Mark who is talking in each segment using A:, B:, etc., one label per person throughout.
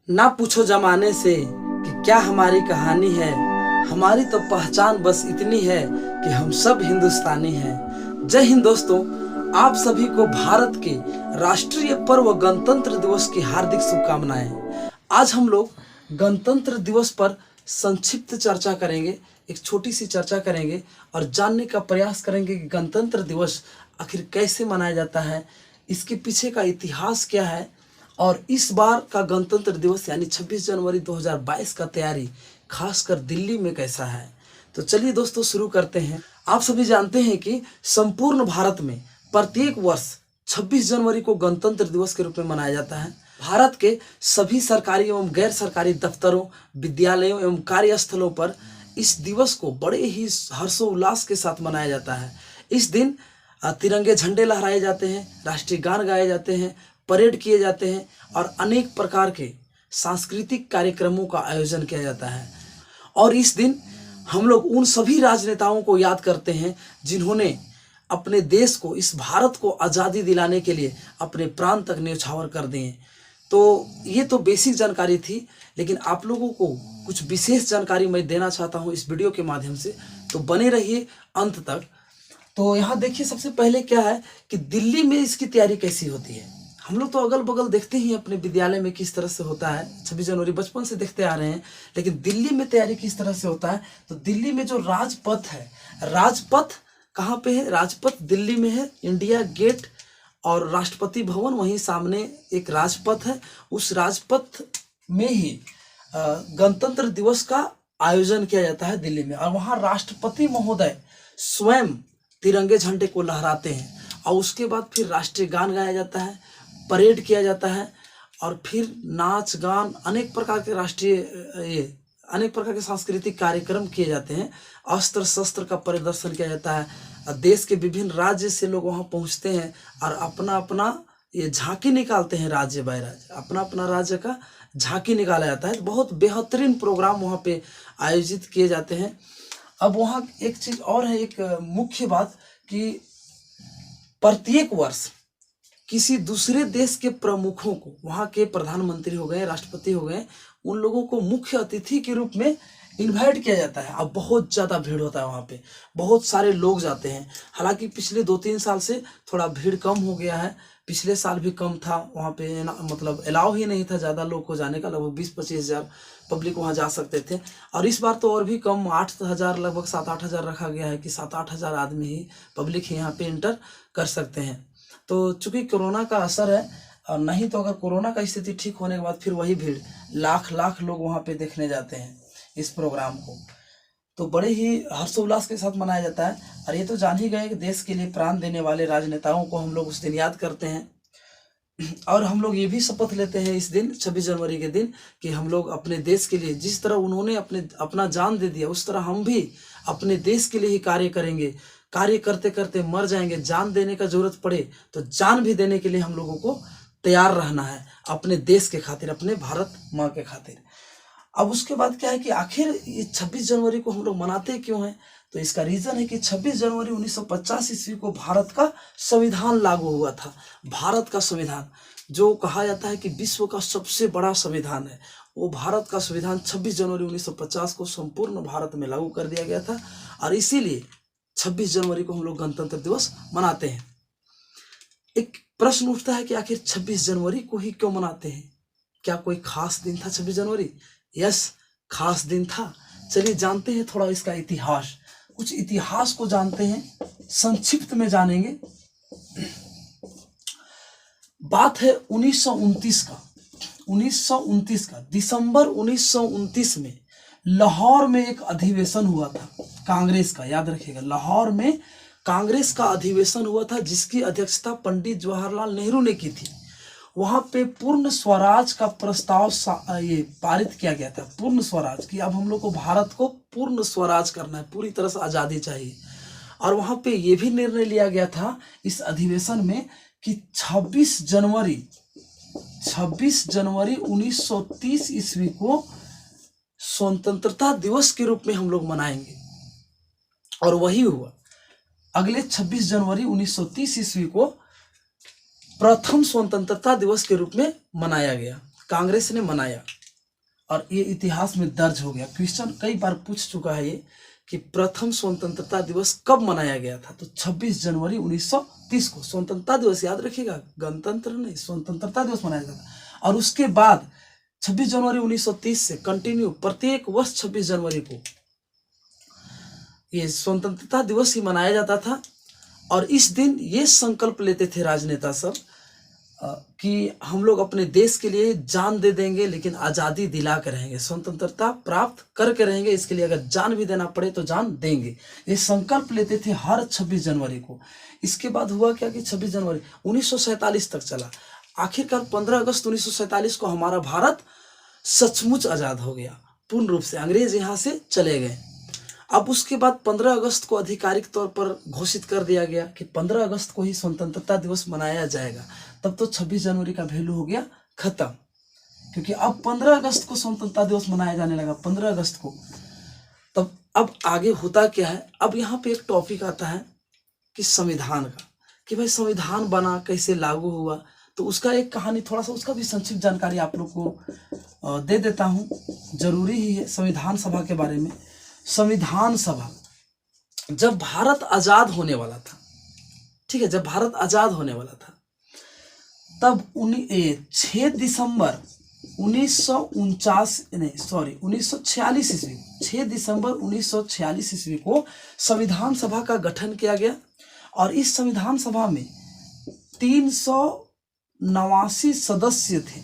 A: ना पूछो जमाने से कि क्या हमारी कहानी है, हमारी तो पहचान बस इतनी है कि हम सब हिंदुस्तानी हैं। जय हिंद दोस्तों, आप सभी को भारत के राष्ट्रीय पर्व गणतंत्र दिवस की हार्दिक शुभकामनाएं। आज हम लोग गणतंत्र दिवस पर संक्षिप्त चर्चा करेंगे, एक छोटी सी चर्चा करेंगे और जानने का प्रयास करेंगे कि गणतंत्र दिवस आखिर कैसे मनाया जाता है, इसके पीछे का इतिहास क्या है और इस बार का गणतंत्र दिवस यानी 26 जनवरी 2022 का तैयारी खासकर दिल्ली में कैसा है। तो चलिए दोस्तों शुरू करते हैं। आप सभी जानते हैं कि संपूर्ण भारत में प्रत्येक वर्ष 26 जनवरी को गणतंत्र दिवस के रूप में मनाया जाता है। भारत के सभी सरकारी एवं गैर सरकारी दफ्तरों, विद्यालयों एवं कार्यस्थलों पर इस दिवस को बड़े ही हर्षोल्लास के साथ मनाया जाता है। इस दिन तिरंगे झंडे लहराए जाते हैं, राष्ट्रीय गान गाए जाते हैं, परेड किए जाते हैं और अनेक प्रकार के सांस्कृतिक कार्यक्रमों का आयोजन किया जाता है। और इस दिन हम लोग उन सभी राजनेताओं को याद करते हैं जिन्होंने अपने देश को, इस भारत को आज़ादी दिलाने के लिए अपने प्राण तक न्यौछावर कर दिए। तो ये तो बेसिक जानकारी थी, लेकिन आप लोगों को कुछ विशेष जानकारी मैं देना चाहता हूँ इस वीडियो के माध्यम से, तो बने रहिए अंत तक। तो यहाँ देखिए, सबसे पहले क्या है कि दिल्ली में इसकी तैयारी कैसी होती है। हम लोग तो अगल बगल देखते ही अपने विद्यालय में किस तरह से होता है, 26 जनवरी बचपन से देखते आ रहे हैं, लेकिन दिल्ली में तैयारी किस तरह से होता है। तो दिल्ली में जो राजपथ है, राजपथ कहाँ पे है? राजपथ दिल्ली में है। इंडिया गेट और राष्ट्रपति भवन वहीं सामने एक राजपथ है। उस राजपथ में ही गणतंत्र दिवस का आयोजन किया जाता है दिल्ली में, और वहाँ राष्ट्रपति महोदय स्वयं तिरंगे झंडे को लहराते हैं और उसके बाद फिर राष्ट्रीय गान गाया जाता है, परेड किया जाता है और फिर नाच गान अनेक प्रकार के अनेक प्रकार के सांस्कृतिक कार्यक्रम किए जाते हैं। अस्त्र शस्त्र का प्रदर्शन किया जाता है। देश के विभिन्न राज्य से लोग वहाँ पहुँचते हैं और अपना अपना ये झांकी निकालते हैं, राज्य बाय राज्य अपना अपना राज्य का झांकी निकाला जाता है। बहुत बेहतरीन प्रोग्राम वहाँ पे आयोजित किए जाते हैं। अब वहाँ एक चीज़ और है, एक मुख्य बात, कि प्रत्येक वर्ष किसी दूसरे देश के प्रमुखों को, वहाँ के प्रधानमंत्री हो गए, राष्ट्रपति हो गए, उन लोगों को मुख्य अतिथि के रूप में इनवाइट किया जाता है। अब बहुत ज़्यादा भीड़ होता है वहाँ पे, बहुत सारे लोग जाते हैं। हालांकि पिछले 2-3 साल से थोड़ा भीड़ कम हो गया है, पिछले साल भी कम था वहाँ पे, मतलब अलाउ ही नहीं था ज़्यादा लोग को जाने का, लगभग 20-25 हज़ार पब्लिक वहाँ जा सकते थे। और इस बार तो और भी कम, 8 हज़ार, लगभग 7-8 हज़ार रखा गया है कि 7-8 हज़ार आदमी ही, पब्लिक ही यहाँ पे इंटर कर सकते हैं। तो चूंकि कोरोना का असर है, और नहीं तो अगर कोरोना का स्थिति ठीक होने के बाद फिर वही भीड़, लाख लाख लोग वहाँ पे देखने जाते हैं इस प्रोग्राम को। तो बड़े ही हर्षोल्लास के साथ मनाया जाता है। और ये तो जान ही गए कि देश के लिए प्राण देने वाले राजनेताओं को हम लोग उस दिन याद करते हैं। और हम लोग ये भी शपथ लेते हैं इस दिन, 26 जनवरी के दिन, कि हम लोग अपने देश के लिए, जिस तरह उन्होंने अपना जान दे दिया, उस तरह हम भी अपने देश के लिए ही कार्य करेंगे। कार्य करते करते मर जाएंगे, जान देने का जरूरत पड़े तो जान भी देने के लिए हम लोगों को तैयार रहना है, अपने देश के खातिर, अपने भारत माँ के खातिर। अब उसके बाद क्या है कि आखिर ये 26 जनवरी को हम लोग मनाते क्यों हैं? तो इसका रीज़न है कि 26 जनवरी 1950 ईस्वी को भारत का संविधान लागू हुआ था। भारत का संविधान, जो कहा जाता है कि विश्व का सबसे बड़ा संविधान है, वो भारत का संविधान 26 जनवरी 1950 को संपूर्ण भारत में लागू कर दिया गया था। और इसीलिए 26 जनवरी को हम लोग गणतंत्र दिवस मनाते हैं। एक प्रश्न उठता है कि आखिर 26 जनवरी को ही क्यों मनाते हैं? क्या कोई खास दिन था 26 जनवरी? यस, खास दिन था। चलिए जानते हैं थोड़ा इसका इतिहास, कुछ इतिहास को जानते हैं, संक्षिप्त में जानेंगे। बात है 1929 का। 1929 का दिसंबर 1929 में लाहौर में एक अधिवेशन हुआ था कांग्रेस का, याद रखिएगा, लाहौर में कांग्रेस का अधिवेशन हुआ था, जिसकी अध्यक्षता पंडित जवाहरलाल नेहरू ने की थी। वहाँ पे पूर्ण स्वराज का प्रस्ताव ये पारित किया गया था, पूर्ण स्वराज, कि अब हम लोग को भारत को पूर्ण स्वराज करना है, पूरी तरह से आज़ादी चाहिए। और वहाँ पे ये भी निर्णय लिया गया था इस अधिवेशन में कि 26 जनवरी 1930 ईस्वी को स्वतंत्रता दिवस के रूप में हम लोग मनाएंगे। और वही हुआ, अगले 26 जनवरी 1930 ईस्वी को प्रथम स्वतंत्रता दिवस के रूप में मनाया गया, कांग्रेस ने मनाया। और ये इतिहास में दर्ज हो गया। क्वेश्चन कई बार पूछ चुका है ये कि प्रथम स्वतंत्रता दिवस कब मनाया गया था। तो 26 जनवरी 1930 को स्वतंत्रता दिवस, याद रखिएगा, गणतंत्र नहीं, स्वतंत्रता दिवस मनाया गया था। और उसके बाद 26 जनवरी 1930 से कंटिन्यू प्रत्येक वर्ष 26 जनवरी को ये स्वतंत्रता दिवस ही मनाया जाता था। और इस दिन ये संकल्प लेते थे राजनेता सब कि हम लोग अपने देश के लिए जान दे देंगे, लेकिन आज़ादी दिला कर रहेंगे, स्वतंत्रता प्राप्त करके रहेंगे, इसके लिए अगर जान भी देना पड़े तो जान देंगे। ये संकल्प लेते थे हर 26 जनवरी को। इसके बाद हुआ क्या कि 26 जनवरी 1947 तक चला। आखिरकार 15 अगस्त 1947 को हमारा भारत सचमुच आज़ाद हो गया पूर्ण रूप से, अंग्रेज यहाँ से चले गए। अब उसके बाद 15 अगस्त को आधिकारिक तौर पर घोषित कर दिया गया कि 15 अगस्त को ही स्वतंत्रता दिवस मनाया जाएगा। तब तो 26 जनवरी का वैल्यू हो गया खत्म, क्योंकि अब 15 अगस्त को स्वतंत्रता दिवस मनाया जाने लगा, 15 अगस्त को। तब अब आगे होता क्या है, अब यहाँ पे एक टॉपिक आता है कि संविधान का, कि भाई संविधान बना, कैसे लागू हुआ। तो उसका एक कहानी, थोड़ा सा उसका भी संक्षिप्त जानकारी आप लोग को दे देता हूँ, जरूरी ही है संविधान सभा के बारे में। संविधान सभा जब भारत आजाद होने वाला था, ठीक है, जब भारत आजाद होने वाला था, तब 6 दिसंबर 1946 ईस्वी, 6 दिसंबर 1946 ईस्वी को संविधान सभा का गठन किया गया। और इस संविधान सभा में 389 सदस्य थे,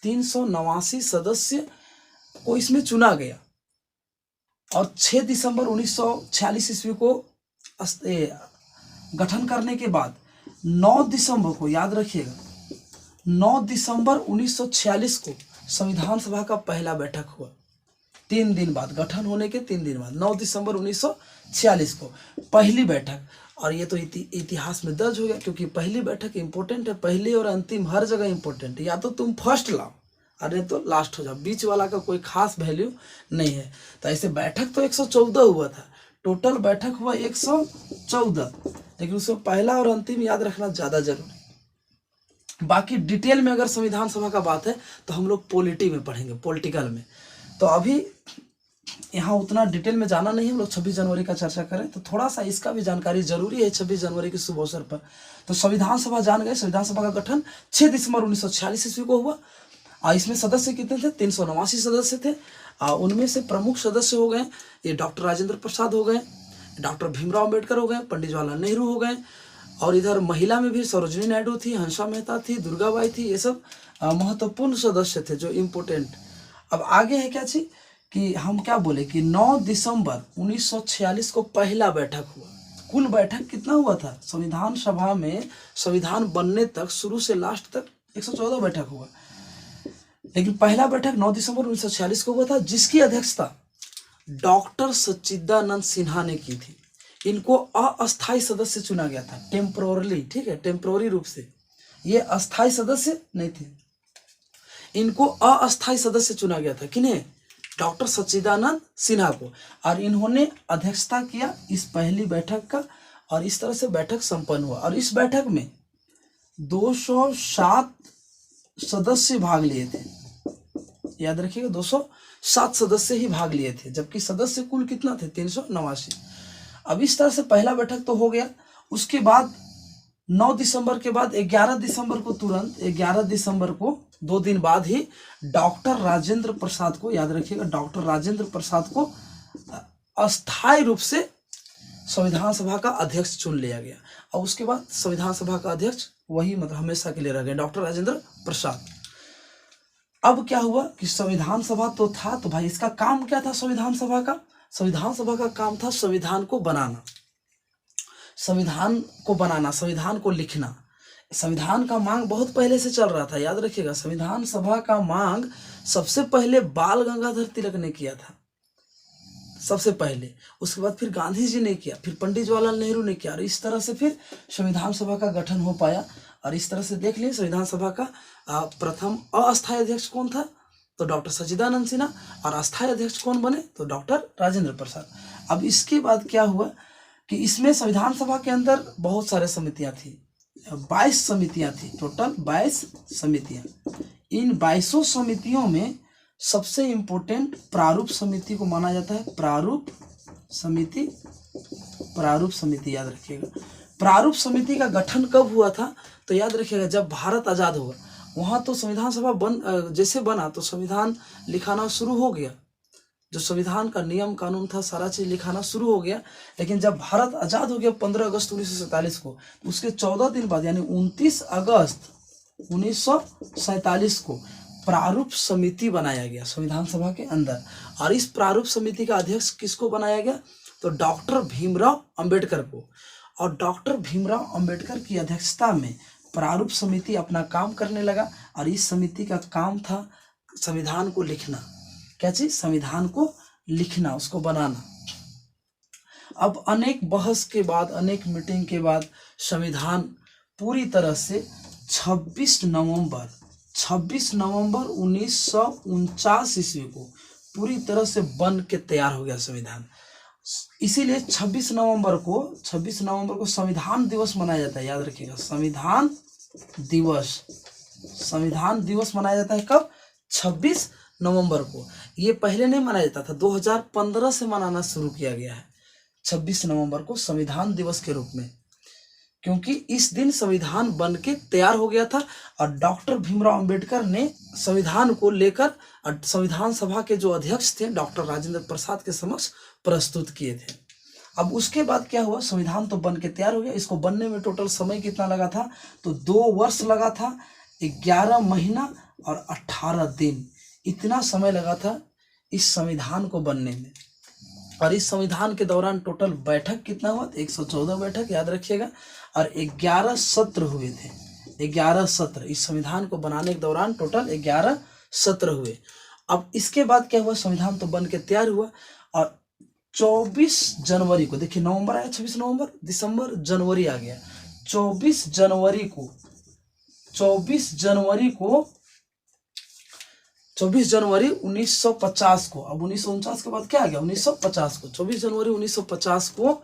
A: 389 सदस्य को इसमें चुना गया। और 6 दिसंबर 1946 ईस्वी को गठन करने के बाद 9 दिसंबर को, याद रखिएगा, 9 दिसंबर 1946 को संविधान सभा का पहला बैठक हुआ। 3 दिन बाद, गठन होने के 3 दिन बाद 9 दिसंबर 1946 को पहली बैठक। और ये तो इतिहास में दर्ज हो गया, क्योंकि पहली बैठक इंपॉर्टेंट है। पहली और अंतिम हर जगह इंपॉर्टेंट है, या तो तुम फर्स्ट लाओ अरे तो लास्ट हो जाओ, बीच वाला का कोई खास वैल्यू नहीं है। तो ऐसे बैठक तो 114 हुआ था, टोटल बैठक हुआ 114, लेकिन उसमें पहला और अंतिम याद रखना ज़्यादा जरूरी। बाकी डिटेल में अगर संविधान सभा का बात है तो हम लोग पॉलिटी में पढ़ेंगे, पॉलिटिकल में। तो अभी यहाँ उतना डिटेल में जाना नहीं, हम लोग 26 जनवरी का चर्चा करें तो थोड़ा सा इसका भी जानकारी जरूरी है 26 जनवरी के शुभ अवसर पर। तो संविधान सभा जान गए, संविधान सभा का गठन 6 दिसंबर 1946 ईस्वी को हुआ। इसमें सदस्य कितने थे? 389 सदस्य थे। उनमें से प्रमुख सदस्य हो गए ये डॉक्टर राजेंद्र प्रसाद हो गए, डॉक्टर भीमराव अम्बेडकर हो गए, पंडित जवाहरलाल नेहरू हो गए। और इधर महिला में भी सरोजिनी नायडू थी, हंसा मेहता थी, दुर्गाबाई थी। ये सब महत्वपूर्ण सदस्य थे जो इम्पोर्टेंट। अब आगे है क्या चीज कि हम क्या बोले कि 9 दिसंबर 1946 को पहला बैठक हुआ। कुल बैठक कितना हुआ था संविधान सभा में? संविधान बनने तक शुरू से लास्ट तक 114 बैठक हुआ, लेकिन पहला बैठक 9 दिसंबर 1946 को हुआ था, जिसकी अध्यक्षता डॉक्टर सच्चिदानंद सिन्हा ने की थी। इनको अस्थायी सदस्य चुना गया था, टेम्पोरली, ठीक है, टेम्पोररी रूप से। ये अस्थायी सदस्य नहीं थे, इनको अस्थायी सदस्य चुना गया था। किन्हें? डॉक्टर सच्चिदानंद सिन्हा को। और इन्होंने अध्यक्षता किया इस पहली बैठक का, और इस तरह से बैठक संपन्न हुआ। और इस बैठक में 207 सदस्य भाग लिए थे, याद रखिएगा, 207 सदस्य ही भाग लिए थे, जबकि सदस्य कुल कितना थे? 389। अब इस तरह से पहला बैठक तो हो गया। उसके बाद 9 दिसंबर के बाद 11 दिसंबर को, तुरंत 11 दिसंबर को 2 दिन बाद ही डॉक्टर राजेंद्र प्रसाद को, याद रखिएगा, डॉक्टर राजेंद्र प्रसाद को अस्थायी रूप से संविधान सभा का अध्यक्ष चुन लिया गया। और उसके बाद संविधान सभा का अध्यक्ष वही मतलब हमेशा के लिए रह गए, डॉक्टर राजेंद्र प्रसाद। अब क्या हुआ कि संविधान सभा तो था, तो भाई इसका काम क्या था संविधान सभा का? संविधान सभा का काम था संविधान को बनाना, संविधान को बनाना, संविधान को लिखना। संविधान का मांग बहुत पहले से चल रहा था, याद रखिएगा। संविधान सभा का मांग सबसे पहले बाल गंगाधर तिलक ने किया था, सबसे पहले। उसके बाद फिर गांधी जी ने किया, फिर पंडित जवाहरलाल नेहरू ने किया, और इस तरह से फिर संविधान सभा का गठन हो पाया। और इस तरह से देख लिए संविधान सभा का प्रथम अस्थायी अध्यक्ष कौन था? तो डॉक्टर सच्चिदानंद सिन्हा। और अस्थायी अध्यक्ष कौन बने? तो डॉक्टर राजेंद्र प्रसाद। अब इसके बाद क्या हुआ कि इसमें संविधान सभा के अंदर बहुत सारे समितियां थी, 22 समितियां थी, टोटल 22 समितियां। इन 22 समितियों में सबसे इम्पोर्टेंट प्रारूप समिति को माना जाता है। प्रारूप समिति याद रखिएगा। प्रारूप समिति का गठन कब हुआ था? तो याद रखिएगा जब भारत आज़ाद हुआ। वहाँ तो संविधान सभा जैसे बना तो संविधान लिखाना शुरू हो गया, जो संविधान का नियम कानून था सारा चीज लिखाना शुरू हो गया। लेकिन जब भारत आज़ाद हो गया 15 अगस्त 1947 को, तो उसके 14 दिन बाद यानी 29 अगस्त 1947 को प्रारूप समिति बनाया गया संविधान सभा के अंदर। और इस प्रारूप समिति का अध्यक्ष किसको बनाया गया? तो डॉक्टर भीमराव अंबेडकर को। और डॉक्टर भीमराव अंबेडकर की अध्यक्षता में प्रारूप समिति अपना काम करने लगा। और इस समिति का काम था संविधान को लिखना। क्या चीज? संविधान को लिखना, उसको बनाना। अब अनेक बहस के बाद, अनेक मीटिंग के बाद संविधान पूरी तरह से 26 नवंबर 1949 ईस्वी को पूरी तरह से बन के तैयार हो गया संविधान। इसीलिए 26 नवंबर को संविधान दिवस मनाया जाता है। याद रखिएगा, संविधान दिवस मनाया जाता है कब? 26 नवंबर को। ये पहले नहीं मनाया जाता था, 2015 से मनाना शुरू किया गया है 26 नवंबर को संविधान दिवस के रूप में, क्योंकि इस दिन संविधान बन के तैयार हो गया था। और डॉक्टर भीमराव अंबेडकर ने संविधान को लेकर संविधान सभा के जो अध्यक्ष थे डॉक्टर राजेंद्र प्रसाद के समक्ष प्रस्तुत किए थे। अब उसके बाद क्या हुआ? संविधान तो बन के तैयार हो गया। इसको बनने में टोटल समय कितना लगा था? तो 2 वर्ष लगा था, 11 महीना और 18 दिन, इतना समय लगा था इस संविधान को बनने में। और इस संविधान के दौरान टोटल बैठक कितना हुआ? 114 बैठक, याद रखिएगा। और 11 सत्र हुए थे, 11 सत्र। इस संविधान को बनाने के दौरान टोटल 11 सत्र हुए। अब इसके बाद क्या हुआ? संविधान तो बन के तैयार हुआ और 24 जनवरी को, देखिए नवंबर आया, 26 नवंबर, दिसंबर, जनवरी आ गया। 24 जनवरी 1950 को, अब 1949 के बाद क्या आ गया? 1950 को, 24 जनवरी 1950 को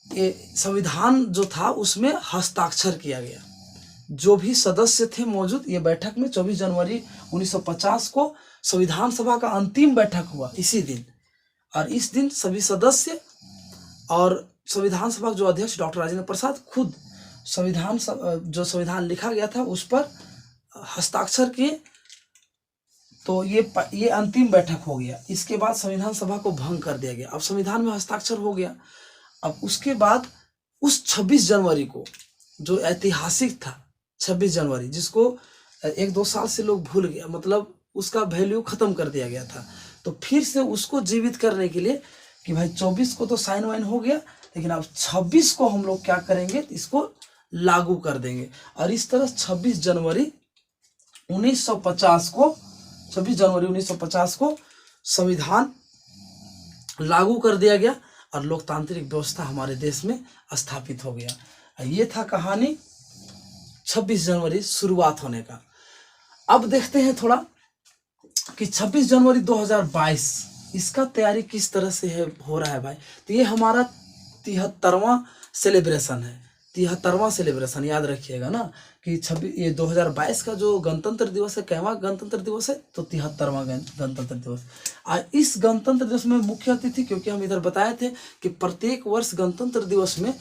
A: ये संविधान जो था उसमें हस्ताक्षर किया गया। जो भी सदस्य थे मौजूद ये बैठक में, 24 जनवरी 1950 को संविधान सभा का अंतिम बैठक हुआ इसी दिन। और इस दिन सभी सदस्य और संविधान सभा के जो अध्यक्ष डॉक्टर राजेंद्र प्रसाद खुद जो संविधान लिखा गया था उस पर हस्ताक्षर किए। तो ये अंतिम बैठक हो गया। इसके बाद संविधान सभा को भंग कर दिया गया। अब संविधान में हस्ताक्षर हो गया। अब उसके बाद उस 26 जनवरी को जो ऐतिहासिक था 26 जनवरी, जिसको 1-2 साल से लोग भूल गया, मतलब उसका वैल्यू खत्म कर दिया गया था। तो फिर से उसको जीवित करने के लिए कि भाई 24 को तो साइन वाइन हो गया, लेकिन अब 26 को हम लोग क्या करेंगे? इसको लागू कर देंगे। और इस तरह 26 जनवरी 1950 को संविधान लागू कर दिया गया और लोकतांत्रिक व्यवस्था हमारे देश में स्थापित हो गया। ये था कहानी 26 जनवरी शुरुआत होने का। अब देखते हैं थोड़ा कि 26 जनवरी 2022 इसका तैयारी किस तरह से हो रहा है भाई। तो ये हमारा 73वां सेलिब्रेशन है, 73वां सेलिब्रेशन। याद रखिएगा ना कि ये 2022 का जो गणतंत्र दिवस है, कैवा गणतंत्र दिवस है? तो 73वां गणतंत्र दिवस। और इस गणतंत्र दिवस में मुख्य अतिथि, क्योंकि हम इधर बताए थे कि प्रत्येक वर्ष गणतंत्र दिवस में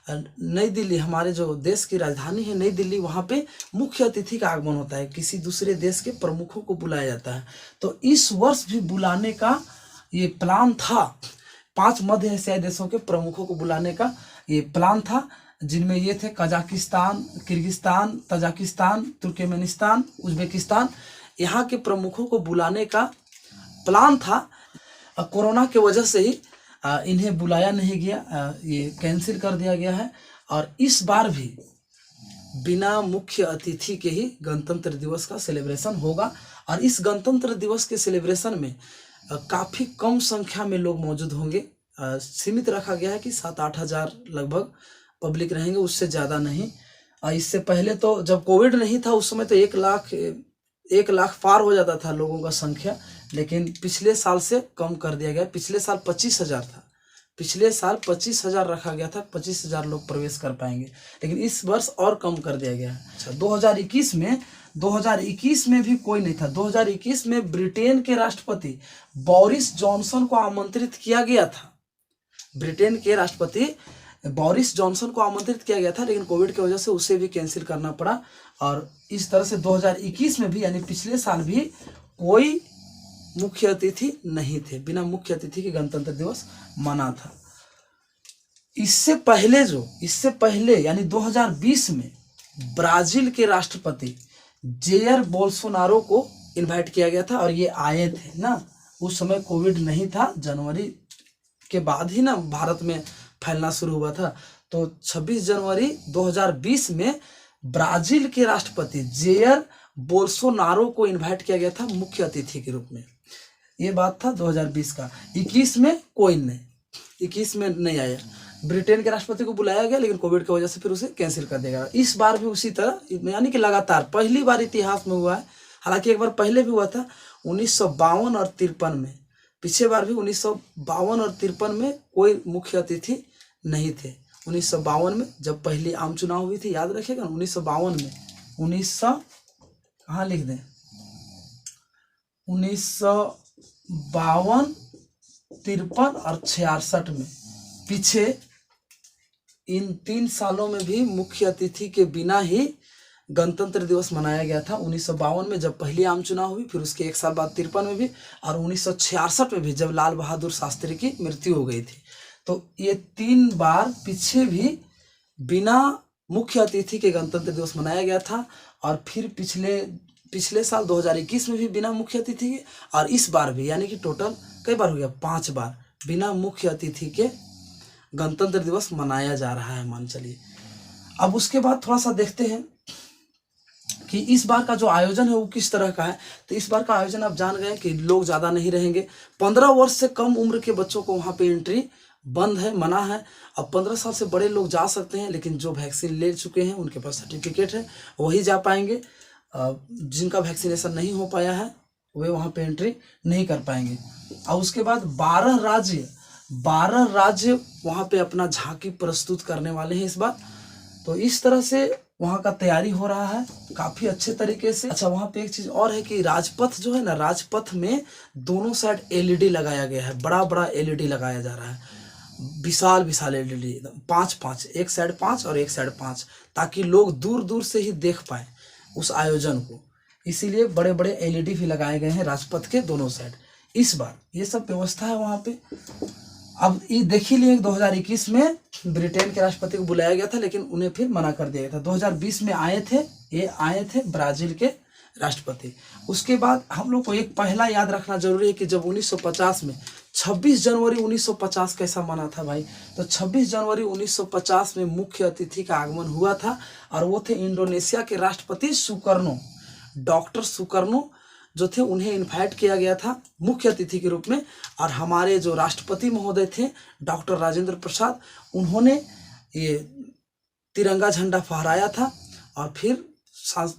A: नई दिल्ली, हमारे जो देश की राजधानी है नई दिल्ली, वहाँ पे मुख्य अतिथि का आगमन होता है, किसी दूसरे देश के प्रमुखों को बुलाया जाता है। तो इस वर्ष भी बुलाने का ये प्लान था। 5 मध्य एशियाई देशों के प्रमुखों को बुलाने का ये प्लान था, जिनमें ये थे Kazakhstan, Kyrgyzstan, Tajikistan, Turkmenistan, Uzbekistan. यहाँ के प्रमुखों को बुलाने का प्लान था। कोरोना की वजह से ही इन्हें बुलाया नहीं गया, ये कैंसिल कर दिया गया है। और इस बार भी बिना मुख्य अतिथि के ही गणतंत्र दिवस का सेलिब्रेशन होगा। और इस गणतंत्र दिवस के सेलिब्रेशन में काफ़ी कम संख्या में लोग मौजूद होंगे। सीमित रखा गया है कि 7-8 हज़ार लगभग पब्लिक रहेंगे, उससे ज़्यादा नहीं। इससे पहले तो जब कोविड नहीं था उस समय तो 1 लाख पार हो जाता था लोगों का संख्या, लेकिन पिछले साल से कम कर दिया गया। पिछले साल 25,000 था, पिछले साल 25,000 रखा गया था, 25,000 लोग प्रवेश कर पाएंगे, लेकिन इस वर्ष और कम कर दिया गया है। अच्छा, 2021 में 2021 में भी कोई नहीं था। 2021 में ब्रिटेन के राष्ट्रपति बोरिस जॉनसन को आमंत्रित किया गया था। ब्रिटेन के राष्ट्रपति बोरिस जॉनसन को आमंत्रित किया गया था, लेकिन कोविड की वजह से उसे भी कैंसिल करना पड़ा। और इस तरह से 2021 में भी, यानी पिछले साल भी, कोई मुख्य अतिथि नहीं थे। बिना मुख्य अतिथि के गणतंत्र दिवस मना था। इससे पहले यानी 2020 में ब्राजील के राष्ट्रपति जेयर बोल्सोनारो को इनवाइट किया गया था और ये आए थे ना। उस समय कोविड नहीं था, जनवरी के बाद ही ना भारत में फैलना शुरू हुआ था। तो 26 जनवरी 2020 में ब्राजील के राष्ट्रपति जेयर बोल्सोनारो को इनवाइट किया गया था मुख्य अतिथि के रूप में। ये बात था 2020 का। 21 में कोई नहीं, 21 में नहीं आया। ब्रिटेन के राष्ट्रपति को बुलाया गया, लेकिन कोविड की वजह से फिर उसे कैंसिल कर दिया गया। इस बार भी उसी तरह, यानी कि लगातार पहली बार इतिहास में हुआ है। हालांकि एक बार पहले भी हुआ था 1952 और 53 में। पिछले बार भी 1952 और 53 में कोई मुख्य अतिथि नहीं थे। 1952 में जब पहली आम चुनाव हुई थी, याद रखिएगा 1952 में, 1900 कहाँ लिख दें, 1952, 53 और 66 में, पीछे इन 3 सालों में भी मुख्य अतिथि के बिना ही गणतंत्र दिवस मनाया गया था। 1952 में जब पहली आम चुनाव हुई, फिर उसके 1 साल बाद 53 में भी, और 1966 में भी जब लाल बहादुर शास्त्री की मृत्यु हो गई थी। तो ये 3 बार पीछे भी बिना मुख्य अतिथि के गणतंत्र दिवस मनाया गया था। और फिर पिछले साल 2021 में भी बिना मुख्य अतिथि के, और इस बार भी, यानी कि टोटल कई बार हो गया, 5 बार बिना मुख्य अतिथि के गणतंत्र दिवस मनाया जा रहा है, मान चलिए। अब उसके बाद थोड़ा सा देखते हैं कि इस बार का जो आयोजन है वो किस तरह का है। तो इस बार का आयोजन आप जान गए कि लोग ज़्यादा नहीं रहेंगे। 15 वर्ष से कम उम्र के बच्चों को वहाँ पे एंट्री बंद है, मना है। अब 15 साल से बड़े लोग जा सकते हैं, लेकिन जो वैक्सीन ले चुके हैं, उनके पास सर्टिफिकेट है, वही जा पाएंगे। जिनका वैक्सीनेशन नहीं हो पाया है वे वहाँ पे एंट्री नहीं कर पाएंगे। और उसके बाद 12 राज्य वहाँ पे अपना झांकी प्रस्तुत करने वाले हैं इस बार। तो इस तरह से वहाँ का तैयारी हो रहा है काफ़ी अच्छे तरीके से। अच्छा, वहाँ पे एक चीज़ और है कि राजपथ जो है ना, राजपथ में दोनों साइड एलईडी लगाया गया है। बड़ा बड़ा एलईडी लगाया जा रहा है, विशाल विशाल एलईडी, 5-5, एक साइड 5 और एक साइड 5, ताकि लोग दूर दूर से ही देख पाए उस आयोजन को। इसीलिए बड़े बड़े एलईडी भी लगाए गए हैं राजपथ के दोनों साइड। इस बार ये सब व्यवस्था है वहाँ पे। अब ये देख ही लिए 2021 में ब्रिटेन के राष्ट्रपति को बुलाया गया था, लेकिन उन्हें फिर मना कर दिया गया था। 2020 में आए थे ब्राजील के राष्ट्रपति। उसके बाद हम लोग को एक पहला याद रखना जरूरी है कि जब 1950 में 26 जनवरी 1950 कैसा मना था भाई। तो 26 जनवरी 1950 में मुख्य अतिथि का आगमन हुआ था, और वो थे इंडोनेशिया के राष्ट्रपति सुकर्नो, डॉक्टर सुकर्नो जो थे, उन्हें इनवाइट किया गया था मुख्य अतिथि के रूप में। और हमारे जो राष्ट्रपति महोदय थे डॉक्टर राजेंद्र प्रसाद, उन्होंने ये तिरंगा झंडा फहराया था और फिर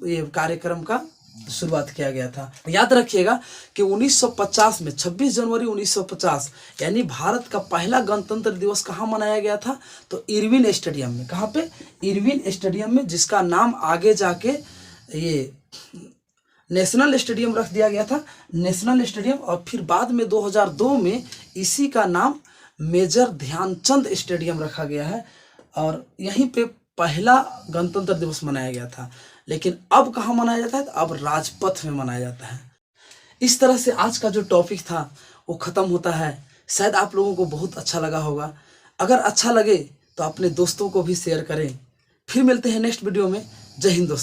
A: ये कार्यक्रम का शुरुआत किया गया था। याद रखिएगा कि 1950 में 26 जनवरी 1950 यानी भारत का पहला गणतंत्र दिवस कहाँ मनाया गया था, तो इरविन स्टेडियम में। कहाँ पे? इरविन स्टेडियम में, जिसका नाम आगे जाके ये नेशनल स्टेडियम रख दिया गया था, नेशनल स्टेडियम। और फिर बाद में 2002 में इसी का नाम मेजर ध्यानचंद स्टेडियम रखा गया है, और यहीं पे पहला गणतंत्र दिवस मनाया गया था। लेकिन अब कहाँ मनाया जाता है? तो अब राजपथ में मनाया जाता है। इस तरह से आज का जो टॉपिक था वो ख़त्म होता है। शायद आप लोगों को बहुत अच्छा लगा होगा। अगर अच्छा लगे तो अपने दोस्तों को भी शेयर करें। फिर मिलते हैं नेक्स्ट वीडियो में। जय हिंद दोस्तों।